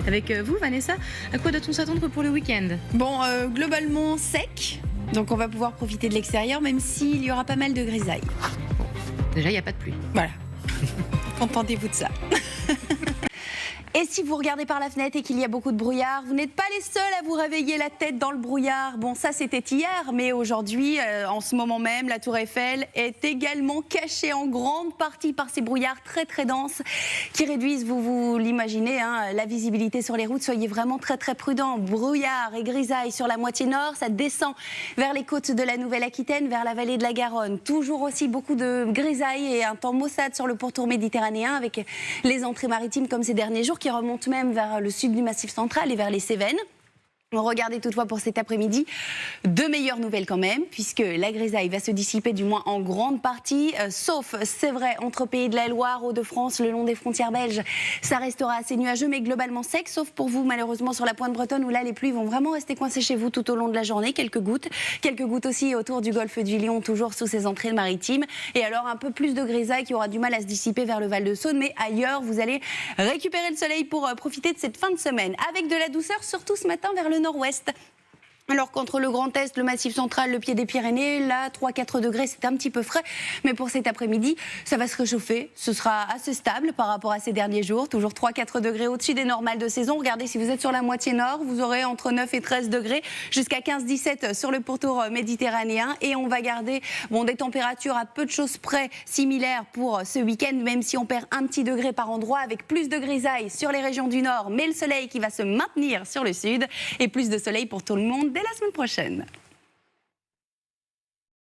avec vous, Vanessa. À quoi doit-on s'attendre pour le week-end? Bon, globalement sec, donc on va pouvoir profiter de l'extérieur, même s'il y aura pas mal de grisailles. Déjà, il n'y a pas de pluie. Voilà. Contentez-vous de ça. Et si vous regardez par la fenêtre et qu'il y a beaucoup de brouillard, vous n'êtes pas les seuls à vous réveiller la tête dans le brouillard. Bon, ça c'était hier, mais aujourd'hui, en ce moment même, la Tour Eiffel est également cachée en grande partie par ces brouillards très très denses qui réduisent, vous l'imaginez, hein, la visibilité sur les routes. Soyez vraiment très très prudents. Brouillard et grisaille sur la moitié nord, ça descend vers les côtes de la Nouvelle-Aquitaine, vers la vallée de la Garonne. Toujours aussi beaucoup de grisaille et un temps maussade sur le pourtour méditerranéen avec les entrées maritimes comme ces derniers jours, qui remonte même vers le sud du Massif central et vers les Cévennes. Regardez toutefois pour cet après-midi, de meilleures nouvelles quand même, puisque la grisaille va se dissiper du moins en grande partie, sauf, c'est vrai, entre Pays de la Loire, Hauts-de-France, le long des frontières belges, ça restera assez nuageux, mais globalement sec, sauf pour vous malheureusement sur la pointe bretonne, où là les pluies vont vraiment rester coincées chez vous tout au long de la journée, quelques gouttes aussi autour du golfe du Lion, toujours sous ces entrées maritimes, et alors un peu plus de grisaille qui aura du mal à se dissiper vers le Val-de-Saône, mais ailleurs vous allez récupérer le soleil pour profiter de cette fin de semaine, avec de la douceur, surtout ce matin vers le nord-ouest. Alors qu'entre le Grand Est, le Massif central, le pied des Pyrénées, là, 3-4 degrés, c'est un petit peu frais. Mais pour cet après-midi, ça va se réchauffer. Ce sera assez stable par rapport à ces derniers jours. Toujours 3-4 degrés au-dessus des normales de saison. Regardez, si vous êtes sur la moitié nord, vous aurez entre 9 et 13 degrés, jusqu'à 15-17 sur le pourtour méditerranéen. Et on va garder des températures à peu de choses près similaires pour ce week-end, même si on perd un petit degré par endroit, avec plus de grisailles sur les régions du nord, mais le soleil qui va se maintenir sur le sud. Et plus de soleil pour tout le monde dès la semaine prochaine.